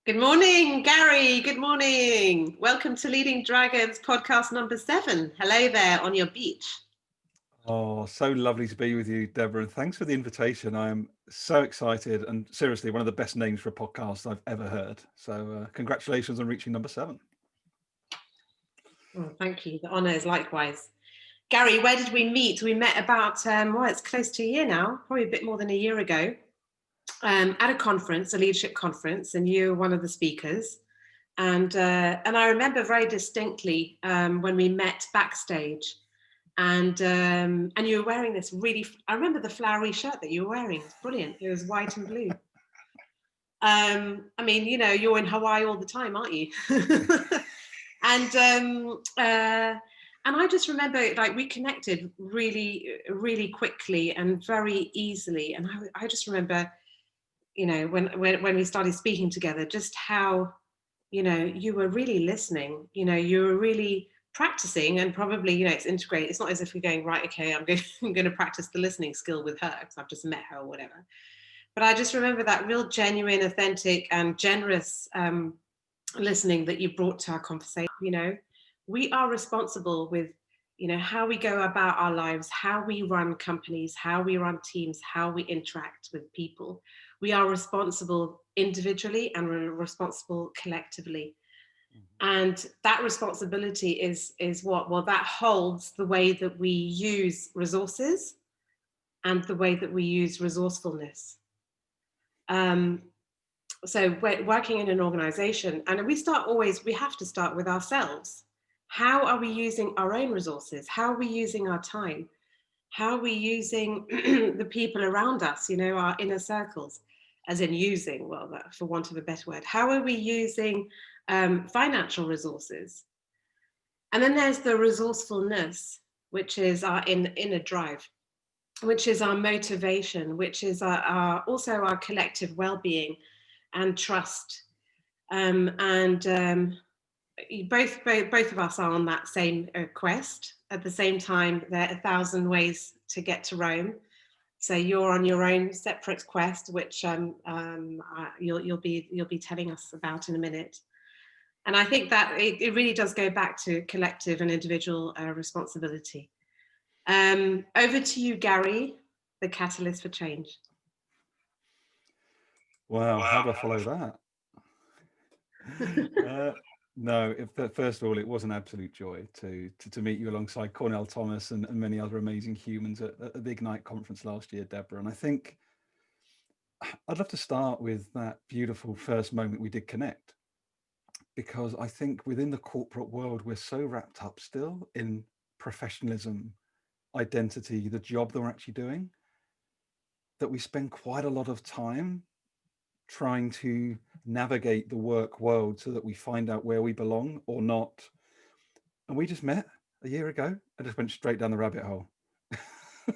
Good morning, Garry. Good morning. Welcome to Leading Dragons podcast number 7. Hello there on your beach. Oh, so lovely to be with you, Deborah. And thanks for the invitation. I am so excited and seriously one of the best names for a podcast I've ever heard. So congratulations on reaching number 7. Oh, thank you. The honour is likewise. Garry, where did we meet? We met about, it's close to a year now, probably a bit more than a year ago, at a conference, a leadership conference, and you were one of the speakers. And I remember very distinctly when we met backstage. And you were wearing this I remember the flowery shirt that you were wearing. It's brilliant. It was white and blue. I mean, you're in Hawaii all the time, aren't you? And I just remember, like, we connected really, really quickly and very easily. And I just remember, when we started speaking together, just how, you were really listening. You were really practicing, and probably, it's integrated. It's not as if we're going, right, okay, I'm going to practice the listening skill with her because I've just met her or whatever. But I just remember that real genuine, authentic and generous listening that you brought to our conversation. We are responsible with, how we go about our lives, how we run companies, how we run teams, how we interact with people. We are responsible individually and we're responsible collectively. And that responsibility is what? Well, that holds the way that we use resources and the way that we use resourcefulness. So we're working in an organization, and we have to start with ourselves. How are we using our own resources? How are we using our time? How are we using the people around us, our inner circles, as in using, well, for want of a better word. How are we using financial resources? And then there's the resourcefulness, which is our inner drive, which is our motivation, which is also our collective well-being and trust. Both of us are on that same quest. At the same time, there are 1,000 ways to get to Rome. So you're on your own separate quest, which you'll be telling us about in a minute. And I think that it really does go back to collective and individual responsibility. Over to you, Garry, the catalyst for change. Wow, how do I follow that? No, first of all, it was an absolute joy to meet you alongside Cornell Thomas and many other amazing humans at the Ignite conference last year, Deborah. And I think I'd love to start with that beautiful first moment we did connect, because I think within the corporate world, we're so wrapped up still in professionalism, identity, the job that we're actually doing, that we spend quite a lot of time trying to navigate the work world so that we find out where we belong or not. And we just met a year ago and just went straight down the rabbit hole.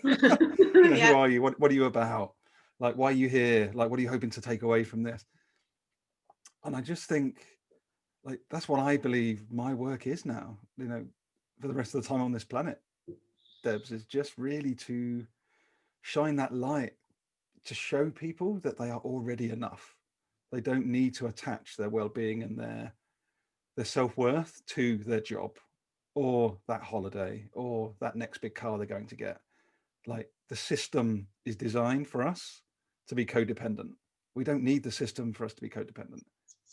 Yeah. Who are you? What are you about? Like, why are you here? Like, what are you hoping to take away from this? And I just think, like, that's what I believe my work is now, for the rest of the time on this planet, Debs, is just really to shine that light, to show people that they are already enough. They don't need to attach their well-being and their self-worth to their job or that holiday or that next big car they're going to get. Like, the system is designed for us to be codependent. We don't need the system for us to be codependent.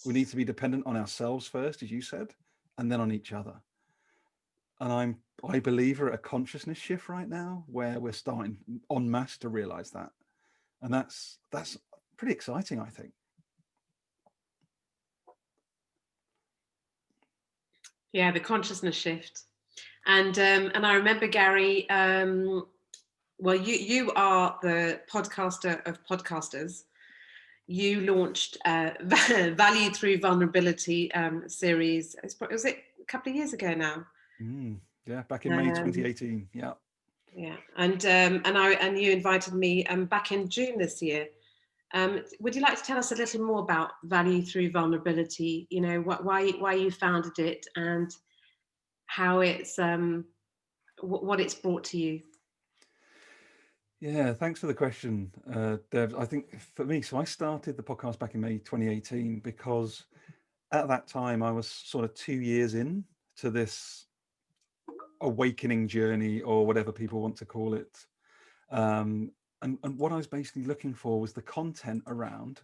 We need to be dependent on ourselves first, as you said, and then on each other. And I believe we're at a consciousness shift right now where we're starting en masse to realize that. And that's pretty exciting, I think. Yeah, the consciousness shift. And I remember, Garry, well, you are the podcaster of podcasters. You launched Value Through Vulnerability series. Was it a couple of years ago now? Yeah, back in May 2018. Yeah. Yeah, and you invited me back in June this year. Would you like to tell us a little more about Value Through Vulnerability? Why you founded it and how it's what it's brought to you? Yeah, thanks for the question, Dev. I think for me, so I started the podcast back in May 2018 because at that time I was sort of 2 years in to this awakening journey, or whatever people want to call it. And what I was basically looking for was the content around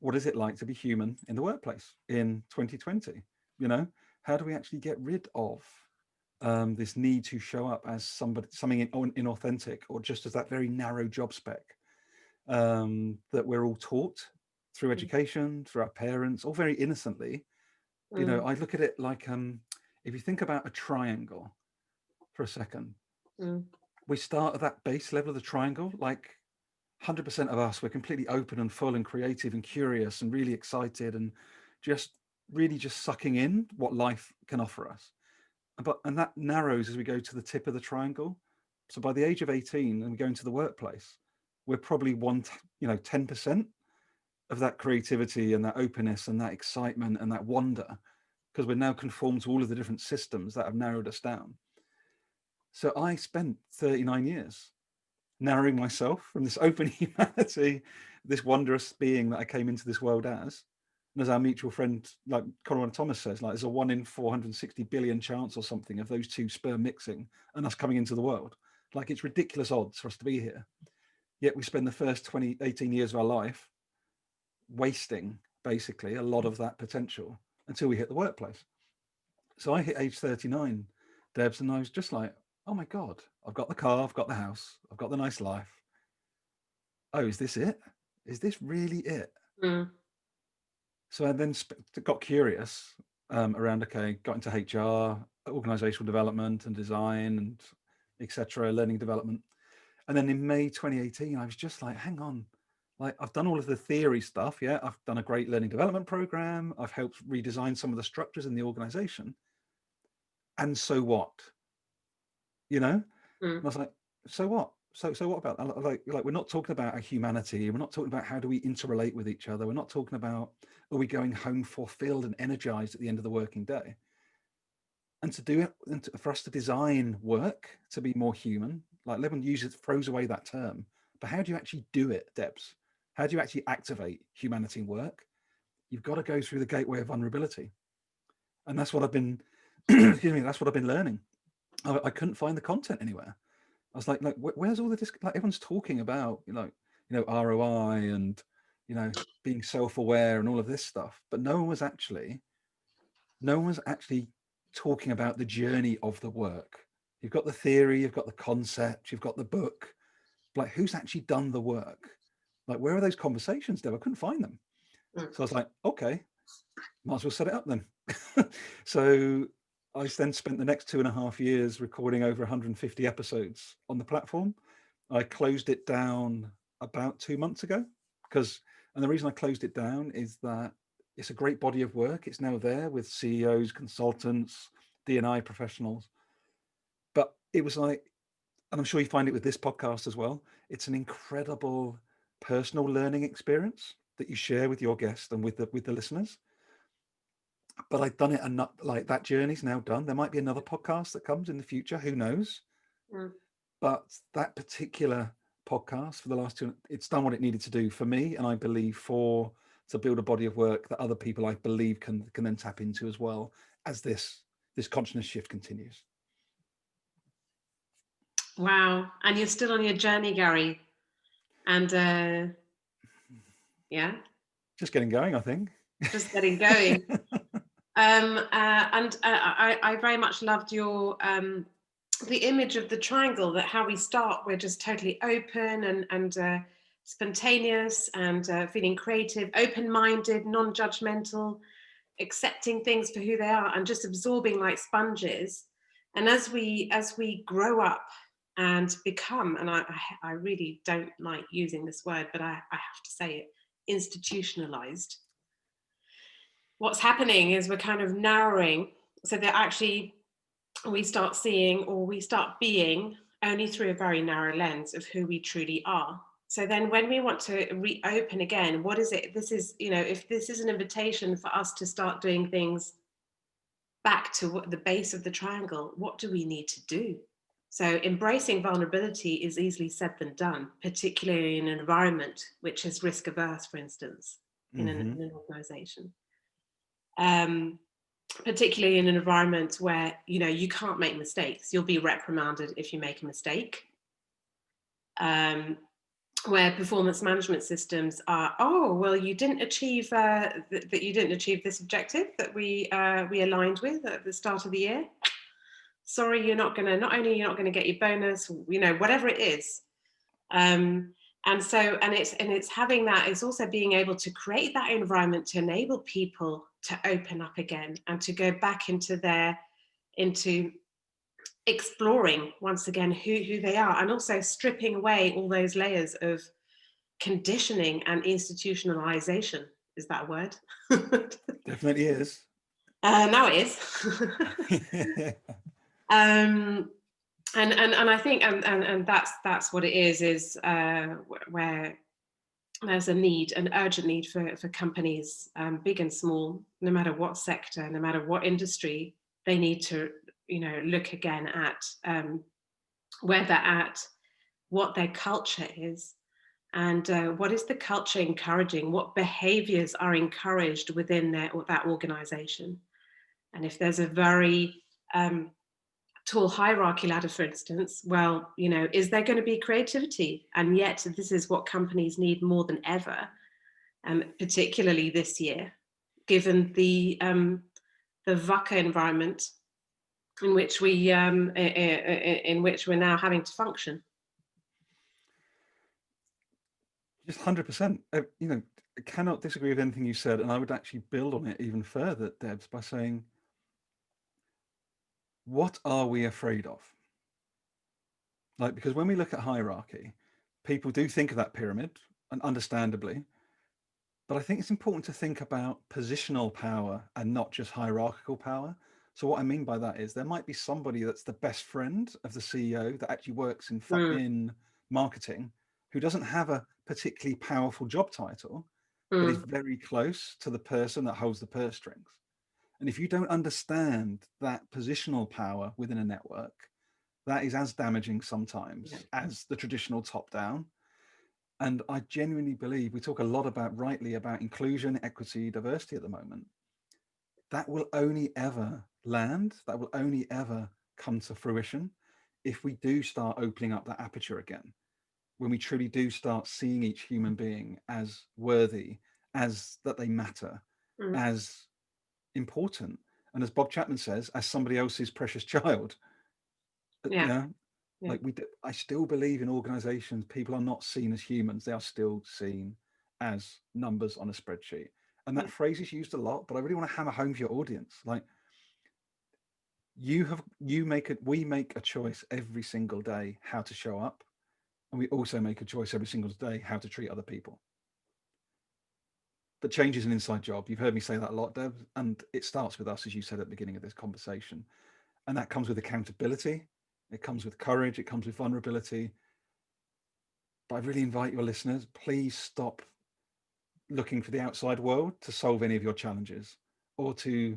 what is it like to be human in the workplace in 2020? You know, how do we actually get rid of this need to show up as something inauthentic, or just as that very narrow job spec that we're all taught through education, through our parents, or very innocently. You know, Mm, I look at it like if you think about a triangle for a second, mm, we start at that base level of the triangle, like 100% of us, we're completely open and full and creative and curious and really excited and just really just sucking in what life can offer us. And that narrows as we go to the tip of the triangle. So by the age of 18 and we go into the workplace, we're probably 10% of that creativity and that openness and that excitement and that wonder, because we're now conformed to all of the different systems that have narrowed us down. So I spent 39 years narrowing myself from this open humanity, this wondrous being that I came into this world as. And as our mutual friend, like Conrad Thomas says, like there's a 1 in 460 billion chance or something of those two sperm mixing and us coming into the world. Like it's ridiculous odds for us to be here. Yet we spend the first 18 years of our life wasting basically a lot of that potential until we hit the workplace. So I hit age 39, Debs, and I was just like, oh my God, I've got the car, I've got the house, I've got the nice life. Oh, is this it? Is this really it? mm, So I then got curious around, okay, got into HR, organizational development and design and etc., learning development. And then in May 2018, I was just like, hang on, like I've done all of the theory stuff. Yeah, I've done a great learning development program. I've helped redesign some of the structures in the organization. And so what? You know? And mm, I was like, so what? So what about that? Like we're not talking about our humanity. We're not talking about how do we interrelate with each other. We're not talking about are we going home fulfilled and energized at the end of the working day. And to do it, and for us to design work to be more human, like Levin throws away that term, but how do you actually do it, Debs? How do you actually activate humanity in work? You've got to go through the gateway of vulnerability, and that's what I've been. Excuse me. That's what I've been learning. I couldn't find the content anywhere. I was like, where's all the like everyone's talking about, ROI and being self-aware and all of this stuff, but no one was actually talking about the journey of the work. You've got the theory, you've got the concept, you've got the book. Like, who's actually done the work? Like, where are those conversations, Deb? I couldn't find them. mm. So I was like, okay, might as well set it up then. So I then spent the next 2.5 years recording over 150 episodes on the platform. I closed it down about 2 months ago and the reason I closed it down is that it's a great body of work. It's now there with CEOs, consultants, D&I professionals. But it was like, and I'm sure you find it with this podcast as well, it's an incredible personal learning experience that you share with your guest and with the listeners. But I've done it, and not like that journey's now done. There might be another podcast that comes in the future, who knows? Mm. But that particular podcast for the last two, it's done what it needed to do for me, and I believe to build a body of work that other people I believe can then tap into as well as this consciousness shift continues. Wow. And you're still on your journey, Garry. And yeah, Just getting going, I think. just getting going. I very much loved your the image of the triangle, that how we start, we're just totally open and spontaneous and feeling creative, open-minded, non-judgmental, accepting things for who they are and just absorbing like sponges. And as we grow up and become, and I really don't like using this word, but I have to say it, institutionalized, what's happening is we're kind of narrowing so that actually we start seeing, or we start being, only through a very narrow lens of who we truly are. So then when we want to reopen again, what is it? This is, if this is an invitation for us to start doing things back to the base of the triangle, what do we need to do? So embracing vulnerability is easily said than done, particularly in an environment which is risk averse, for instance, in an organization. Particularly in an environment where, you know, you can't make mistakes. You'll be reprimanded if you make a mistake. Where performance management systems are, oh, well, you didn't achieve that you didn't achieve this objective that we aligned with at the start of the year. Sorry, not only you're not going to get your bonus, you know, whatever it is. And it's having that, it's also being able to create that environment to enable people to open up again and to go back into exploring once again who they are, and also stripping away all those layers of conditioning and institutionalization. Is that a word? Definitely is. Now it is. And I think and that's what it is where there's a need, an urgent need for companies, big and small, no matter what sector, no matter what industry, they need to, you know, look again at where they're at, what their culture is, and what is the culture encouraging, what behaviors are encouraged within that organization. And if there's a very tall hierarchy ladder, for instance, well, you know, is there going to be creativity? And yet this is what companies need more than ever, particularly this year, given the VUCA environment in which we're now having to function. Just 100%. You know, I cannot disagree with anything you said, and I would actually build on it even further, Debs, by saying, what are we afraid of? Like, because when we look at hierarchy, people do think of that pyramid, and understandably, but I think it's important to think about positional power and not just hierarchical power. So what I mean by that is there might be somebody that's the best friend of the CEO that actually works in marketing, who doesn't have a particularly powerful job title, but is very close to the person that holds the purse strings. And if you don't understand that positional power within a network, that is as damaging sometimes as the traditional top-down. And I genuinely believe we talk a lot rightly about inclusion, equity, diversity at the moment. That will only ever land, that will only ever come to fruition if we do start opening up that aperture again, when we truly do start seeing each human being as worthy, as that they matter, as important, and as Bob Chapman says, as somebody else's precious child. Like I still believe in organizations, people are not seen as humans, they are still seen as numbers on a spreadsheet. And that phrase is used a lot, but I really want to hammer home for your audience. Like, we make a choice every single day how to show up, and we also make a choice every single day how to treat other people. But change is an inside job. You've heard me say that a lot, Deb, and it starts with us, as you said at the beginning of this conversation. And that comes with accountability, it comes with courage, it comes with vulnerability. But I really invite your listeners, please stop looking for the outside world to solve any of your challenges, or to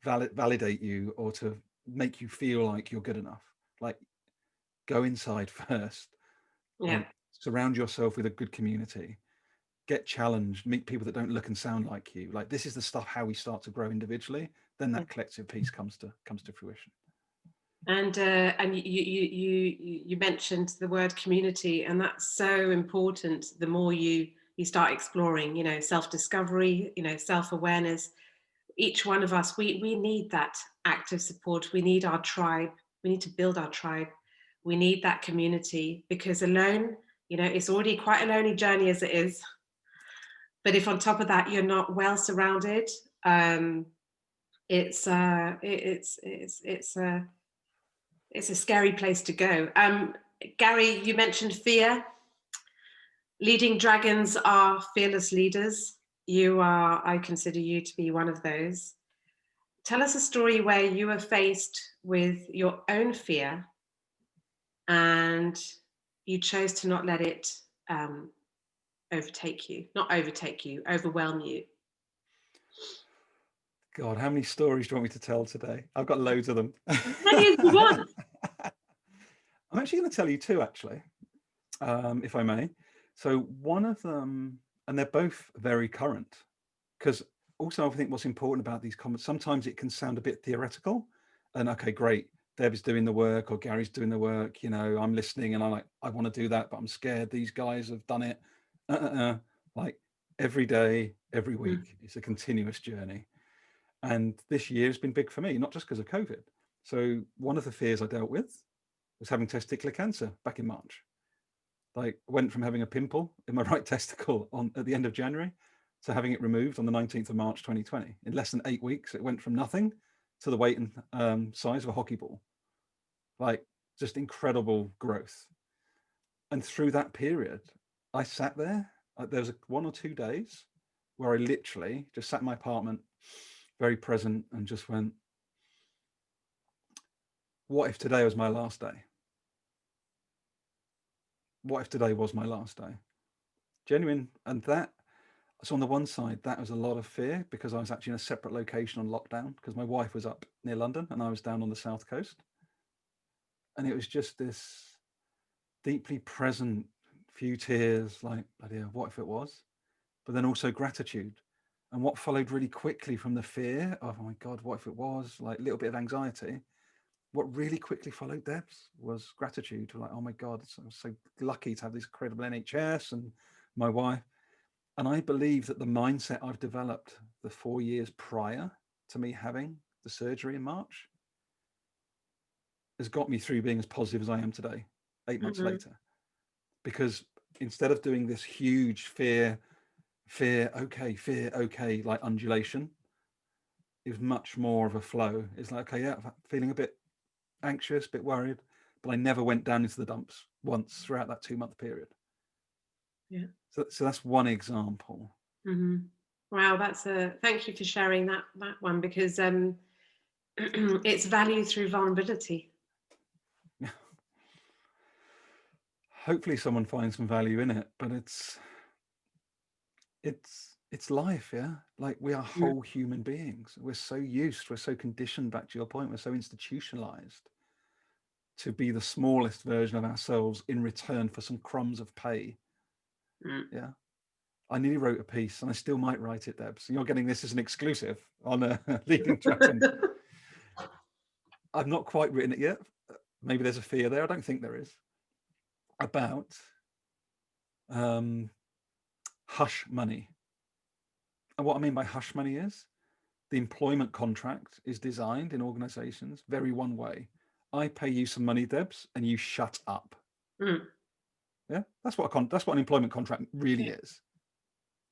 validate you, or to make you feel like you're good enough. Like, go inside first. Like, surround yourself with a good community, get challenged, meet people that don't look and sound like you. Like, this is the stuff how we start to grow individually, then that collective piece comes to fruition. And you mentioned the word community, and that's so important. The more you start exploring, you know, self-discovery, you know, self-awareness, each one of us, we need that active support. We need our tribe. We need to build our tribe. We need that community, because alone, you know, it's already quite a lonely journey as it is. But if on top of that you're not well surrounded, it's a scary place to go. Garry, you mentioned fear. Leading dragons are fearless leaders. I consider you to be one of those. Tell us a story where you were faced with your own fear and you chose to not let it overwhelm you. God, how many stories do you want me to tell today? I've got loads of them. As many as you want. I'm actually going to tell you two, actually, if I may. So one of them, and they're both very current, because also I think what's important about these comments, sometimes it can sound a bit theoretical, and okay, great, Deb's doing the work or Gary's doing the work, you know, I'm listening and I'm like, I want to do that, but I'm scared these guys have done it. Like every day, every week, it's a continuous journey. And this year has been big for me, not just because of COVID. So one of the fears I dealt with was having testicular cancer back in March. Like went from having a pimple in my right testicle at the end of January to having it removed on the 19th of March 2020. In less than 8 weeks, it went from nothing to the weight and size of a hockey ball. Like just incredible growth. And through that period, I sat there. There was 1 or 2 days where I literally just sat in my apartment, very present, and just went, what if today was my last day? What if today was my last day? Genuine. And that, so on the one side, that was a lot of fear because I was actually in a separate location on lockdown because my wife was up near London and I was down on the south coast. And it was just this deeply present few tears, like, bloody hell, what if it was? But then also gratitude. And what followed really quickly from the fear of, oh my God, what if it was? Like a little bit of anxiety. What really quickly followed, Debs, was gratitude. Like, oh my God, I'm so lucky to have this incredible NHS and my wife. And I believe that the mindset I've developed the 4 years prior to me having the surgery in March has got me through being as positive as I am today, 8 months later. Because instead of doing this huge fear, okay, like undulation, it was much more of a flow. It's like, okay, yeah, I'm feeling a bit anxious, a bit worried, but I never went down into the dumps once throughout that 2-month period. Yeah. So that's one example. Wow, thank you for sharing that one, because it's value through vulnerability. Hopefully someone finds some value in it, but it's life, yeah. Like we are whole human beings. We're so conditioned, back to your point, we're so institutionalized to be the smallest version of ourselves in return for some crumbs of pay. Yeah. I nearly wrote a piece, and I still might write it, Deb. So you're getting this as an exclusive on Leading Dragons. I've not quite written it yet. Maybe there's a fear there. I don't think there is. About hush money. And what I mean by hush money is the employment contract is designed in organizations very one way. I pay you some money, Debs, and you shut up. Yeah, that's what an employment contract really is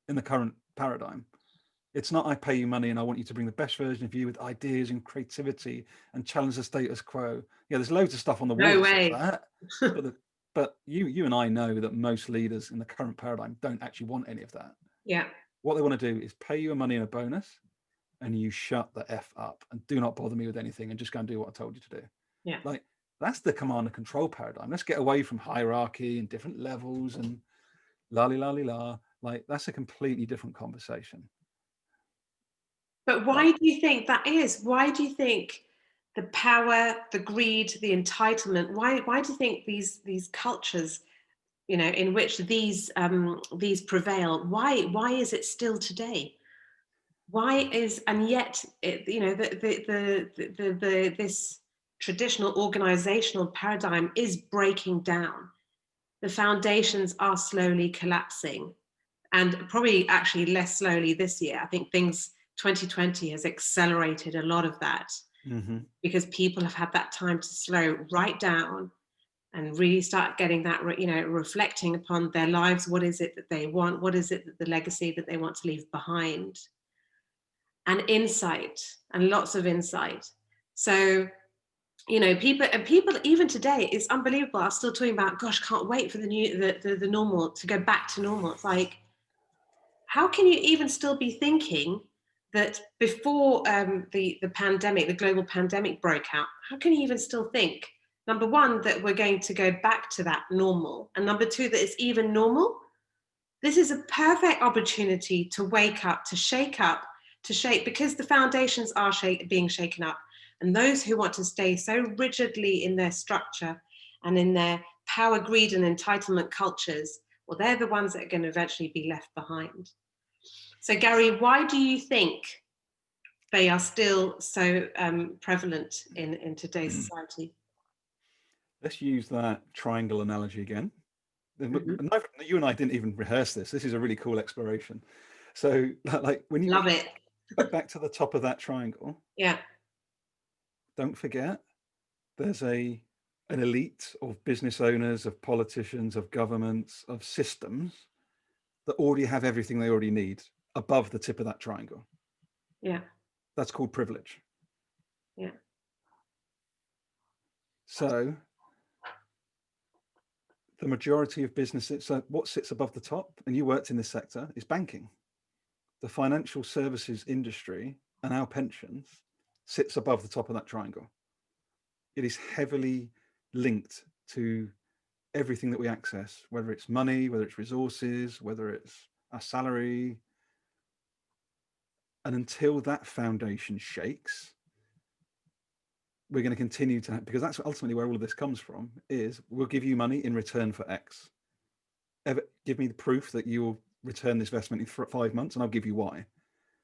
in the current paradigm. It's not I pay you money and I want you to bring the best version of you with ideas and creativity and challenge the status quo. Yeah, there's loads of stuff on the wall that says that, but you and I know that most leaders in the current paradigm don't actually want any of that. Yeah. What they want to do is pay you a money and a bonus, and you shut the F up and do not bother me with anything and just go and do what I told you to do. Yeah. Like that's the command and control paradigm. Let's get away from hierarchy and different levels and la. Like that's a completely different conversation. But why do you think that is? Why do you think the power, the greed, the entitlement, why do you think these cultures, you know, in which these prevail, why is it still today? Why is, and yet it, you know, this traditional organizational paradigm is breaking down. The foundations are slowly collapsing, and probably actually less slowly this year. I think 2020 has accelerated a lot of that, because people have had that time to slow right down and really start getting that, you know, reflecting upon their lives. What is it that they want? What is it that the legacy that they want to leave behind? And insight, and lots of insight. So, you know, people even today, it's unbelievable, are still talking about, gosh, can't wait for the normal to go back to normal. It's like, how can you even still be thinking that before the pandemic, the global pandemic broke out, how can you even still think, number one, that we're going to go back to that normal, and number two, that it's even normal? This is a perfect opportunity to wake up, to shake up, to shake, because the foundations are being shaken up. And those who want to stay so rigidly in their structure and in their power, greed, and entitlement cultures, well, they're the ones that are going to eventually be left behind. So, Garry, why do you think they are still so prevalent in today's society? Let's use that triangle analogy again. Mm-hmm. You and I didn't even rehearse this. This is a really cool exploration. So, like when you Love it. back to the top of that triangle, Yeah. don't forget there's an elite of business owners, of politicians, of governments, of systems that already have everything they already need above the tip of that triangle. Yeah. That's called privilege. Yeah. So the majority of businesses, so what sits above the top, and you worked in this sector, is banking. The financial services industry and our pensions sits above the top of that triangle. It is heavily linked to everything that we access, whether it's money, whether it's resources, whether it's our salary. And until that foundation shakes, we're going to continue to, because that's ultimately where all of this comes from, is we'll give you money in return for X. Give me the proof that you will return this investment in 5 months and I'll give you Y.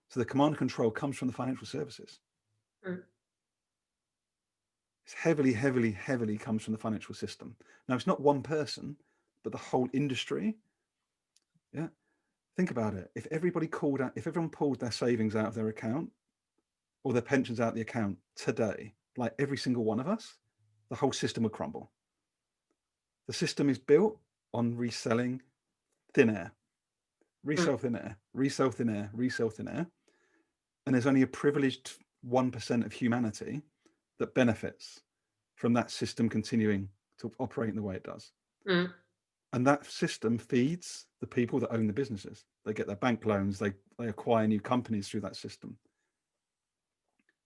So the command and control comes from the financial services. It's heavily comes from the financial system. Now, it's not one person, but the whole industry. Yeah. Think about it. If everybody if everyone pulled their savings out of their account or their pensions out of the account today, like every single one of us, the whole system would crumble. The system is built on reselling thin air, resell thin air, resell thin air, resell thin air. And there's only a privileged 1% of humanity that benefits from that system continuing to operate in the way it does. And that system feeds the people that own the businesses. They get their bank loans, they acquire new companies through that system.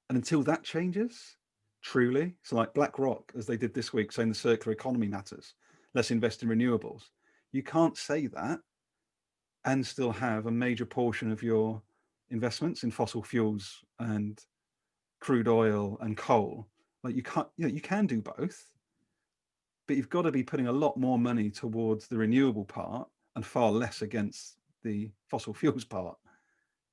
And until that changes, truly, so like BlackRock, as they did this week, saying the circular economy matters, let's invest in renewables. You can't say that and still have a major portion of your investments in fossil fuels and crude oil and coal. Like you can't, you can do both, but you've got to be putting a lot more money towards the renewable part and far less against the fossil fuels part.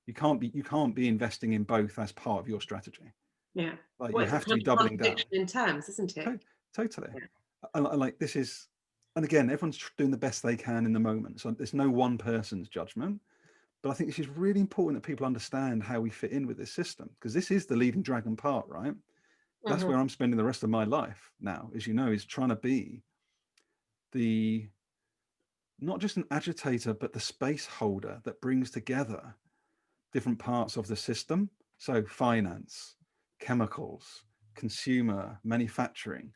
You can't be investing in both as part of your strategy. Yeah. Like Well, you it's a have to kind be of doubling down. contradiction in terms, isn't it? Totally. Yeah. And like this is, and again, everyone's doing the best they can in the moment. So there's no one person's judgment. But I think this is really important that people understand how we fit in with this system, because this is the leading dragon part, right? That's where I'm spending the rest of my life now, as you know, is trying to be the, not just an agitator, but the space holder that brings together different parts of the system. So finance, chemicals, consumer, manufacturing,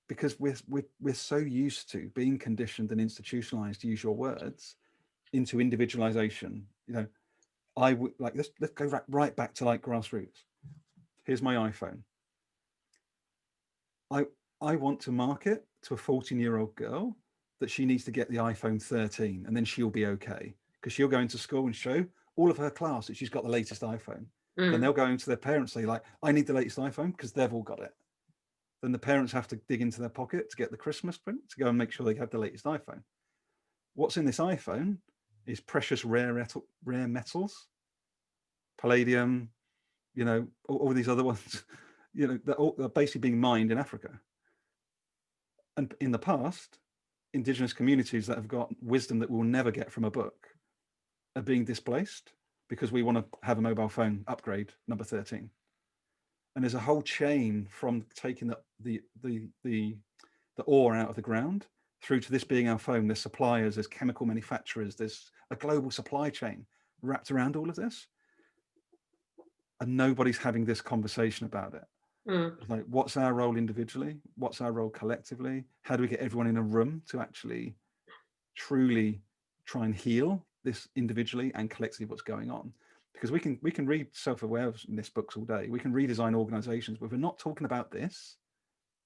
because we're so used to being conditioned and institutionalized, to use your words, into individualization. I would like, let's go right back to like grassroots. Here's my iPhone. I want to market to a 14-year-old girl that she needs to get the iPhone 13 and then she'll be okay, because she'll go into school and show all of her class that she's got the latest iPhone. Then they'll go into their parents and say, like, I need the latest iPhone, because they've all got it. Then the parents have to dig into their pocket to get the Christmas print to go and make sure they have the latest iPhone. What's in this iPhone is precious rare metals, palladium, all these other ones, they're basically being mined in Africa. And in the past, indigenous communities that have got wisdom that we'll never get from a book are being displaced because we want to have a mobile phone upgrade number 13. And there's a whole chain from taking the ore out of the ground through to this being our phone. There's suppliers, there's chemical manufacturers, there's a global supply chain wrapped around all of this. And nobody's having this conversation about it. Like, what's our role individually? What's our role collectively? How do we get everyone in a room to actually truly try and heal this individually and collectively what's going on? Because we can read self-awareness books all day. We can redesign organizations, but if we're not talking about this,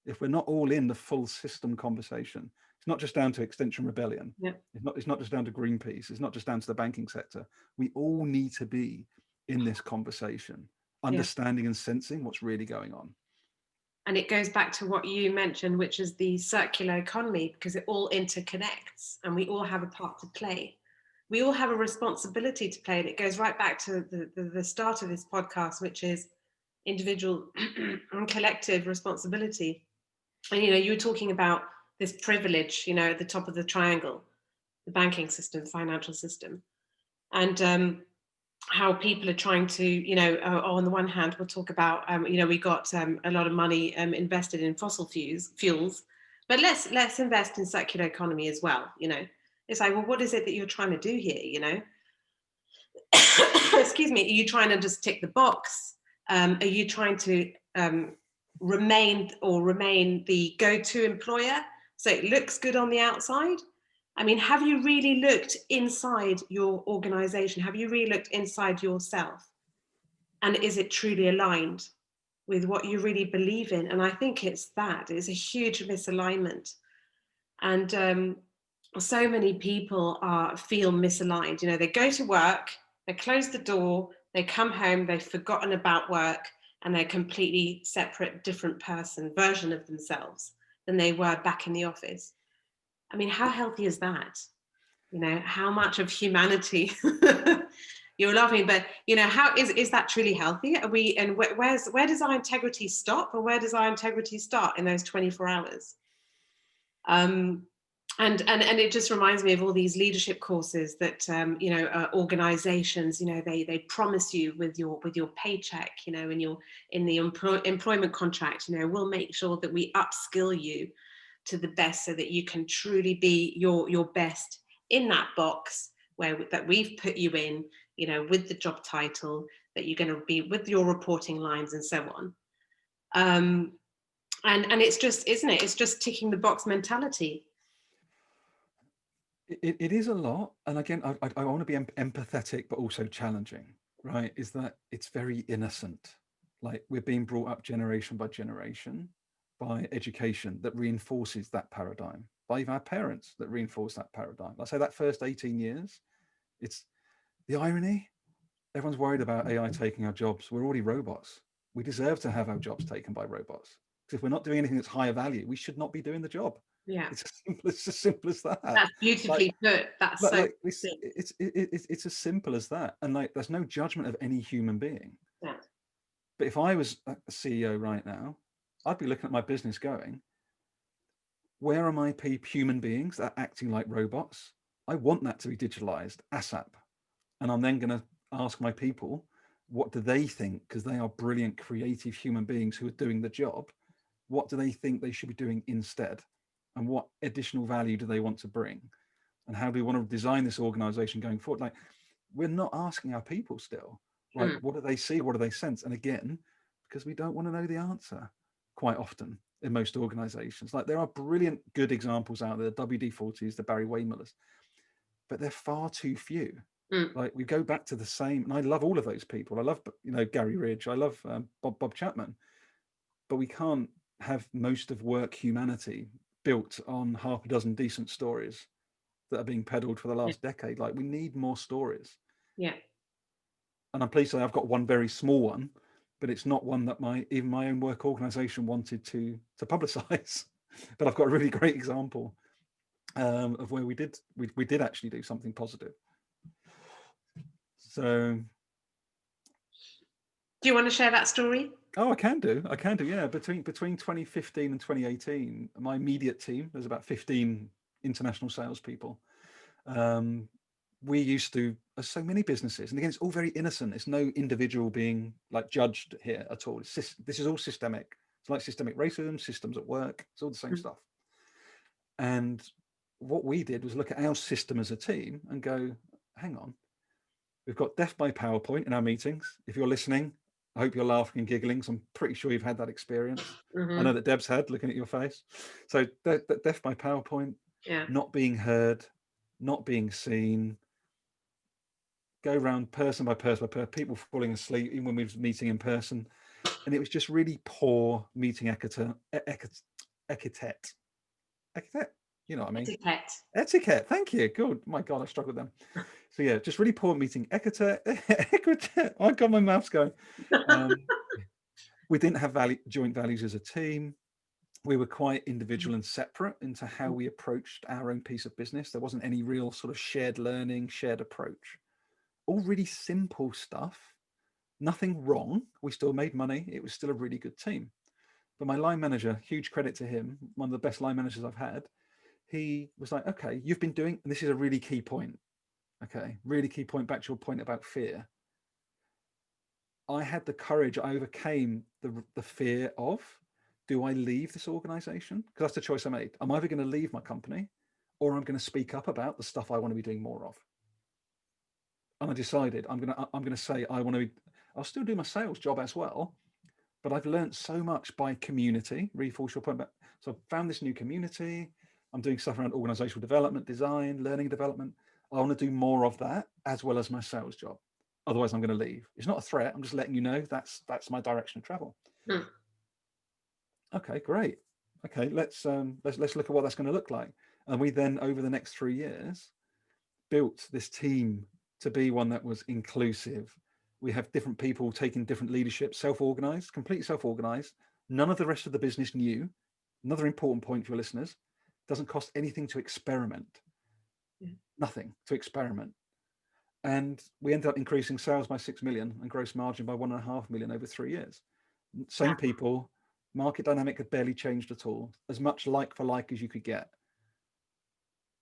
if we're not all in the full system conversation, it's not just down to Extinction Rebellion. Yeah. It's not just down to Greenpeace. It's not just down to the banking sector. We all need to be in this conversation, understanding and sensing what's really going on. And it goes back to what you mentioned, which is the circular economy, because it all interconnects and we all have a part to play. We all have a responsibility to play. And it goes right back to the start of this podcast, which is individual and collective responsibility. And, you were talking about this privilege, at the top of the triangle, the banking system, the financial system. And how people are trying to, on the one hand, we'll talk about, we got a lot of money invested in fossil fuels, but let's invest in circular economy as well. It's like, well, what is it that you're trying to do here? Excuse me. Are you trying to just tick the box? Are you trying to remain the go-to employer so it looks good on the outside? I mean, have you really looked inside your organization? Have you really looked inside yourself? And is it truly aligned with what you really believe in? And I think it's a huge misalignment. And so many people feel misaligned. They go to work, they close the door, they come home, they've forgotten about work, and they're a completely separate, different version of themselves than they were back in the office. I mean, how healthy is that? How much of humanity you're laughing, but how is that truly healthy? Are we, and where does our integrity stop, and where does our integrity start in those 24 hours? And it just reminds me of all these leadership courses that organizations, they promise you with your paycheck, and you're in the employment contract, we'll make sure that we upskill you to the best so that you can truly be your best in that box that we've put you in, with the job title that you're going to be, with your reporting lines and so on. And it's just, isn't it? It's just ticking the box mentality. It is a lot. And again, I want to be empathetic, but also challenging, right? Is that it's very innocent. Like, we're being brought up generation by generation by education that reinforces that paradigm, by even our parents that reinforce that paradigm. I say that first 18 years, it's the irony. Everyone's worried about AI taking our jobs. We're already robots. We deserve to have our jobs taken by robots. Because if we're not doing anything that's higher value, we should not be doing the job. Yeah, it's as simple as that. That's beautifully put. That's so. Like, it's as simple as that. And like, there's no judgment of any human being. Yeah. But if I was a CEO right now, I'd be looking at my business going, where are my human beings that are acting like robots? I want that to be digitalized ASAP. And I'm then going to ask my people, what do they think? Because they are brilliant, creative human beings who are doing the job. What do they think they should be doing instead? And what additional value do they want to bring? And how do we want to design this organization going forward? Like, we're not asking our people still, like, what do they see? What do they sense? And again, because we don't want to know the answer quite often in most organizations. Like, there are brilliant, good examples out there, the WD-40s, the Barry Wehmillers, but they're far too few. Like, we go back to the same, and I love all of those people. I love, Garry Ridge. I love Bob Chapman, but we can't have most of work humanity built on half a dozen decent stories that are being peddled for the last decade. Like, we need more stories. Yeah. And I'm pleased to say I've got one very small one, but it's not one that even my own work organization wanted to publicize. But I've got a really great example of where we did actually do something positive. So, do you want to share that story? Oh, I can do. Yeah. Between 2015 and 2018, my immediate team, there's about 15 international salespeople. We used to, as so many businesses, and again, it's all very innocent. It's no individual being like judged here at all. This is all systemic. It's like systemic racism, systems at work. It's all the same stuff. And what we did was look at our system as a team and go, hang on, we've got death by PowerPoint in our meetings. If you're listening, I hope you're laughing and giggling. So I'm pretty sure you've had that experience. I know that Deb's had, looking at your face. So death by PowerPoint, not being heard, not being seen, go around person by person, people falling asleep, even when we were meeting in person. And it was just really poor meeting etiquette. You know what I mean? Etiquette. Thank you. Good. My God, I struggle with them. So yeah, just really poor meeting etiquette. Oh my God, my mouth's going. We didn't have joint values as a team. We were quite individual and separate into how we approached our own piece of business. There wasn't any real sort of shared learning, shared approach. All really simple stuff, nothing wrong. We still made money. It was still a really good team. But my line manager, huge credit to him, one of the best line managers I've had, he was like, okay, you've been doing, and this is a really key point. Okay, really key point, back to your point about fear. I had the courage, I overcame the fear of, do I leave this organization? Because that's the choice I made. I'm either going to leave my company or I'm going to speak up about the stuff I want to be doing more of. And I decided I'm going to say I'll still do my sales job as well, but I've learned so much by community, reinforce your point about, so I've found this new community. I'm doing stuff around organizational development, design, learning development. I want to do more of that as well as my sales job. Otherwise, I'm going to leave. It's not a threat. I'm just letting you know that's my direction of travel. Hmm. Okay, great. Okay, let's look at what that's going to look like. And we then, over the next 3 years, built this team to be one that was inclusive. We have different people taking different leadership, self-organized, completely self-organized. None of the rest of the business knew. Another important point for your listeners: doesn't cost anything to experiment. Yeah. Nothing to experiment. And we ended up increasing sales by 6 million and gross margin by 1.5 million over 3 years. Same Wow. people, market dynamic had barely changed at all. As much like for like as you could get.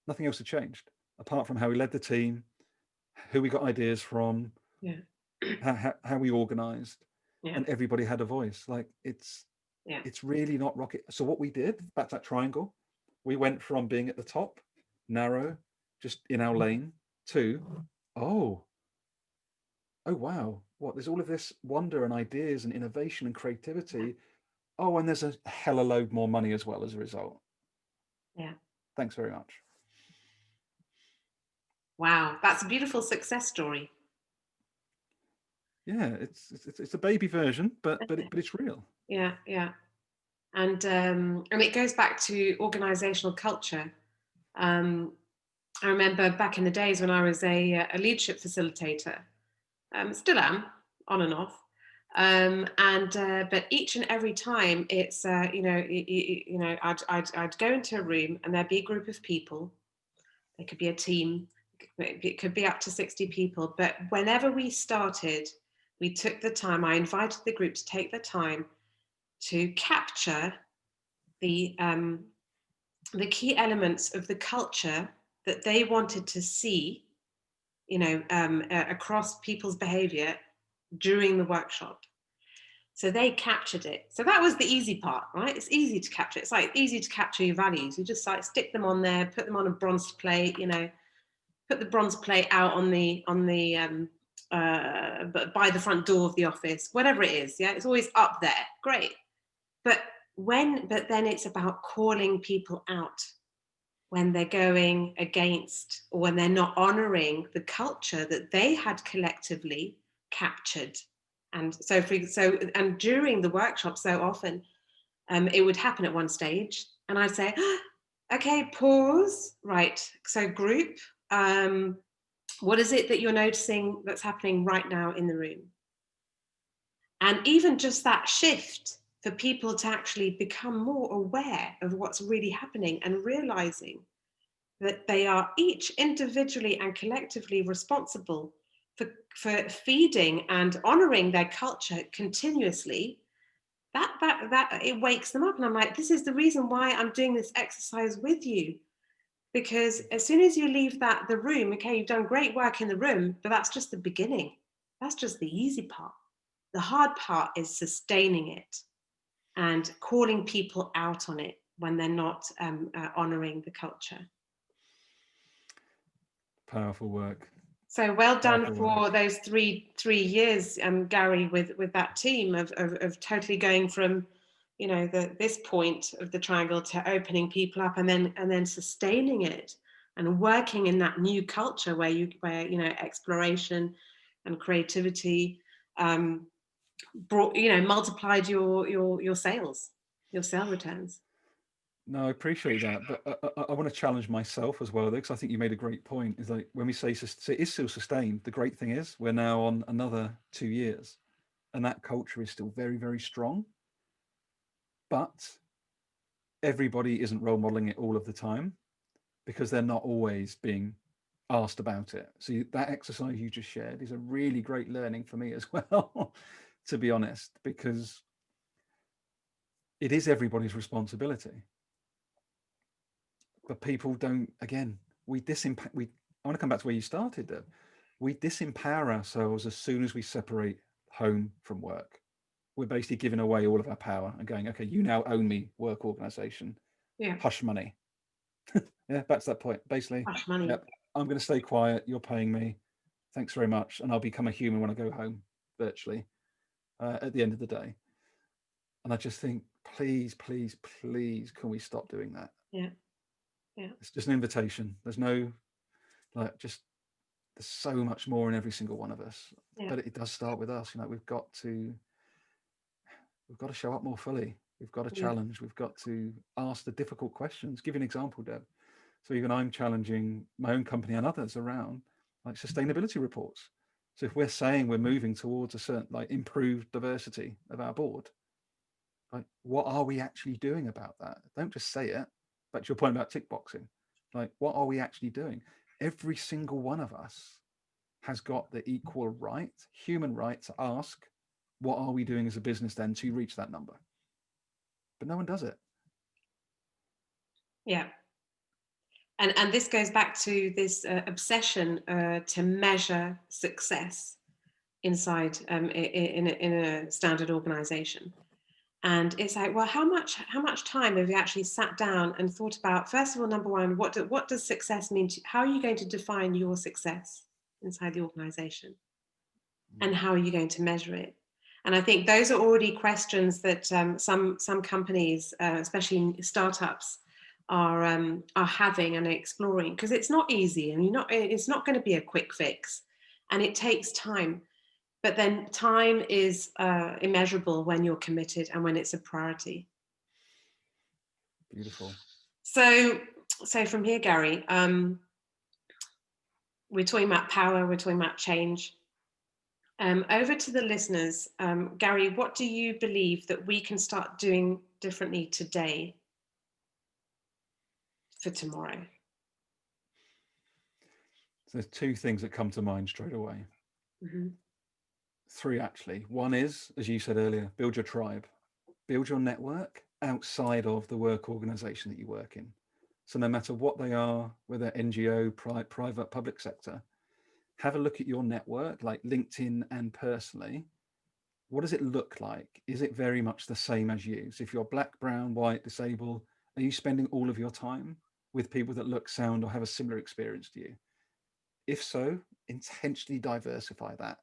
Nothing else had changed apart from how we led the team, who we got ideas from, Yeah. how we organized, Yeah. and everybody had a voice. Like it's really not rocket. So what we did, back to that triangle, we went from being at the top, narrow, just in our lane, to oh wow, what, there's all of this wonder and ideas and innovation and creativity. Oh, and there's a hella load more money as well as a result. Yeah. Thanks very much. Wow, that's a beautiful success story. Yeah, it's a baby version, but it's real. Yeah, yeah. And it goes back to organizational culture. I remember back in the days when I was a leadership facilitator, still am, on and off. But each and every time, it's I'd go into a room and there'd be a group of people. It could be a team. It could be up to 60 people. But whenever we started, we took the time. I invited the group to take the time to capture the key elements of the culture that they wanted to see, across people's behavior during the workshop. So they captured it. So that was the easy part, right? It's easy to capture. It's like easy to capture your values. You just like stick them on there, put them on a bronze plate, put the bronze plate out on the by the front door of the office, whatever it is. Yeah, it's always up there. Great. But then it's about calling people out when they're going against or when they're not honoring the culture that they had collectively captured. And and during the workshop, so often it would happen at one stage, and I'd say, okay, pause, right, so group, what is it that you're noticing that's happening right now in the room? And even just that shift for people to actually become more aware of what's really happening and realizing that they are each individually and collectively responsible for feeding and honoring their culture continuously, that it wakes them up. And I'm like, this is the reason why I'm doing this exercise with you. Because as soon as you leave the room, okay, you've done great work in the room, but that's just the beginning. That's just the easy part. The hard part is sustaining it and calling people out on it when they're not honoring the culture. Powerful work. So well done Powerful for work. those three years, Garry, with that team of totally going from, this point of the triangle to opening people up and then sustaining it and working in that new culture where exploration and creativity brought, multiplied your sales, your sale returns. No, I appreciate that, but I want to challenge myself as well, though, because I think you made a great point. Is like when we say it is still sustained. The great thing is we're now on another 2 years, and that culture is still very, very strong, but everybody isn't role modeling it all of the time because they're not always being asked about it. So that exercise you just shared is a really great learning for me as well, to be honest, because it is everybody's responsibility. But people don't, again, we I want to come back to where you started, Deb. We disempower ourselves as soon as we separate home from work. We're basically giving away all of our power and going, okay, you now own me, work organization. Yeah. Hush money. Yeah, back to that point. Basically, Hush money. yep, I'm going to stay quiet. You're paying me. Thanks very much. And I'll become a human when I go home, virtually, at the end of the day. And I just think, please, please, please, can we stop doing that? Yeah. Yeah. It's just an invitation. There's no, like, just, there's so much more in every single one of us. Yeah. But it does start with us. You know, we've got to show up more fully. We've got to challenge. We've got to ask the difficult questions. Give you an example, Deb. So even I'm challenging my own company and others around like sustainability reports. So if we're saying we're moving towards a certain like improved diversity of our board, like what are we actually doing about that? Don't just say it. Back to your point about tick boxing. Like what are we actually doing? Every single one of us has got the equal right, human right, to ask, what are we doing as a business then to reach that number? But no one does it. Yeah. And this goes back to this obsession to measure success inside in a standard organization. And it's like, well, how much time have you actually sat down and thought about, first of all, number one, what does success mean to you? How are you going to define your success inside the organization? And how are you going to measure it? And I think those are already questions that some companies, especially startups, are having and exploring, because it's not easy, and it's not going to be a quick fix, and it takes time. But then time is immeasurable when you're committed and when it's a priority. Beautiful. So from here, Garry, we're talking about power, we're talking about change. Over to the listeners, Garry, what do you believe that we can start doing differently today for tomorrow? So there's two things that come to mind straight away. Mm-hmm. Three, actually. One is, as you said earlier, build your tribe, build your network outside of the work organization that you work in. So no matter what they are, whether NGO, private, public sector, have a look at your network, like LinkedIn and personally. What does it look like? Is it very much the same as you? So if you're black, brown, white, disabled, are you spending all of your time with people that look, sound, or have a similar experience to you? If so, intentionally diversify that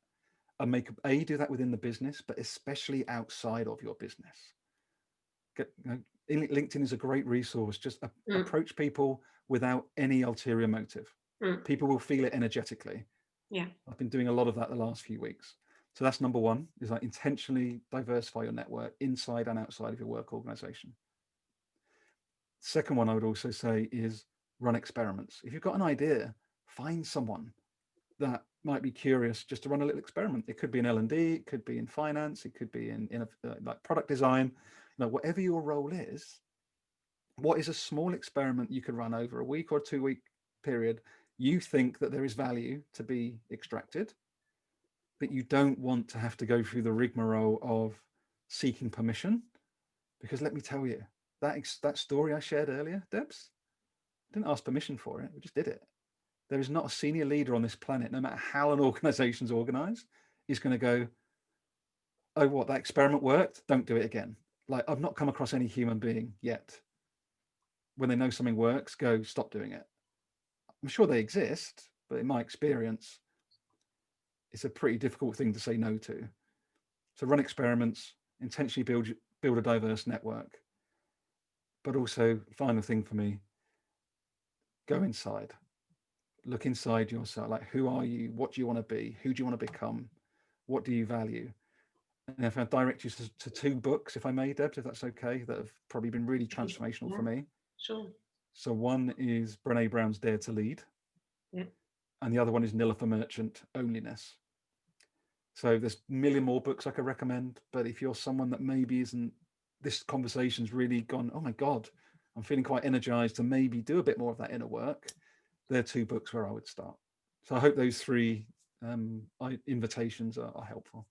and do that within the business, but especially outside of your business. LinkedIn is a great resource. Just approach people without any ulterior motive. People will feel it energetically. Yeah. I've been doing a lot of that the last few weeks. So that's number one, is like intentionally diversify your network inside and outside of your work organization. Second one I would also say is run experiments. If you've got an idea, find someone that might be curious just to run a little experiment. It could be in L&D, it could be in finance, it could be in like product design, whatever your role is. What is a small experiment you could run over a week or 2 week period? You think that there is value to be extracted, but you don't want to have to go through the rigmarole of seeking permission. Because let me tell you, that story I shared earlier, Debs, I didn't ask permission for it. We just did it. There is not a senior leader on this planet, no matter how an organization's organized, is going to go, oh, what, that experiment worked? Don't do it again. Like, I've not come across any human being yet, when they know something works, go, stop doing it. I'm sure they exist, but in my experience, it's a pretty difficult thing to say no to. So run experiments, intentionally build a diverse network. But also, final thing for me, go inside. Look inside yourself. Like, who are you? What do you want to be? Who do you want to become? What do you value? And if I direct you to two books, if I may, Debs, if that's okay, that have probably been really transformational for me. Sure. So one is Brené Brown's Dare to Lead. Yeah. And the other one is Nilofer Merchant, Onlyness. So there's a million more books I could recommend, but if you're someone that maybe isn't, this conversation's really gone, oh my God, I'm feeling quite energized to maybe do a bit more of that inner work, there are 2 books where I would start. So I hope those 3 invitations are helpful.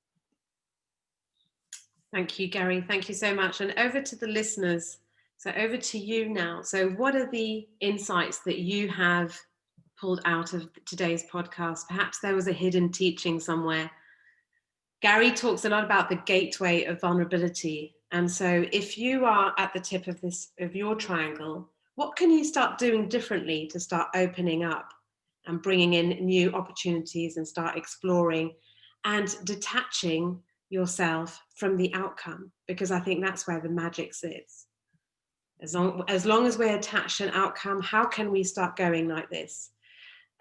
Thank you, Garry. Thank you so much. And over to the listeners. So over to you now. So what are the insights that you have pulled out of today's podcast? Perhaps there was a hidden teaching somewhere. Garry talks a lot about the gateway of vulnerability. And so if you are at the tip of your triangle, what can you start doing differently to start opening up and bringing in new opportunities and start exploring and detaching yourself from the outcome? Because I think that's where the magic sits. As long as we're attached to an outcome, how can we start going like this?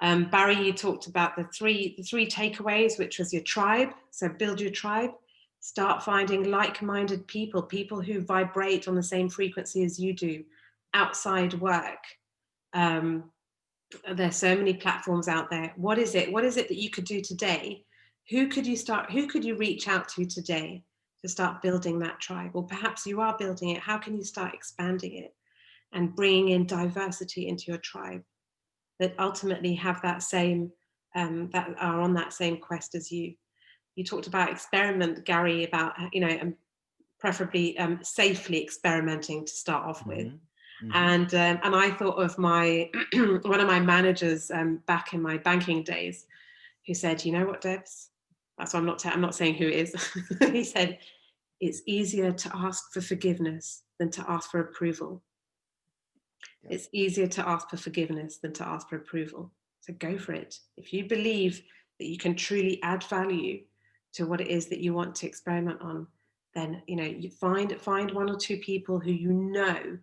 Barry, you talked about the three takeaways, which was your tribe. So build your tribe, start finding like-minded people, people who vibrate on the same frequency as you do, outside work. There's so many platforms out there. What is it that you could do today? Who could you reach out to today to start building that tribe? Or perhaps you are building it. How can you start expanding it and bringing in diversity into your tribe that ultimately have that same, that are on that same quest as you? You talked about experiment, Garry, about, preferably safely experimenting to start off with. And I thought of my one of my managers back in my banking days, who said, "You know what, Debs? That's why I'm not saying who it is." He said, "It's easier to ask for forgiveness than to ask for approval." Yeah. It's easier to ask for forgiveness than to ask for approval. So go for it. If you believe that you can truly add value to what it is that you want to experiment on, then you find 1 or 2 people who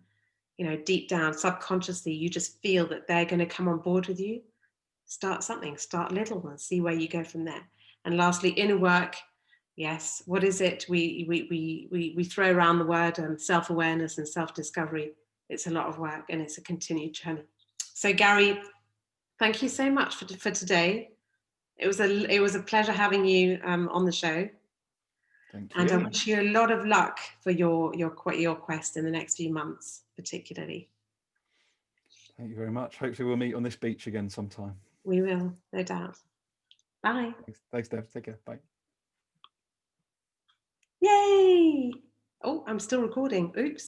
deep down, subconsciously, you just feel that they're going to come on board with you. Start something, start little, and see where you go from there. And lastly, inner work. Yes, what is it? We throw around the word self-awareness and self-discovery. It's a lot of work and it's a continued journey. So Garry, thank you so much for today. It was a pleasure having you on the show. Thank you. And I wish you a lot of luck for your quest in the next few months, particularly. Thank you very much. Hopefully we'll meet on this beach again sometime. We will, no doubt. Bye. Thanks, Deb. Take care. Bye. Yay! Oh, I'm still recording. Oops.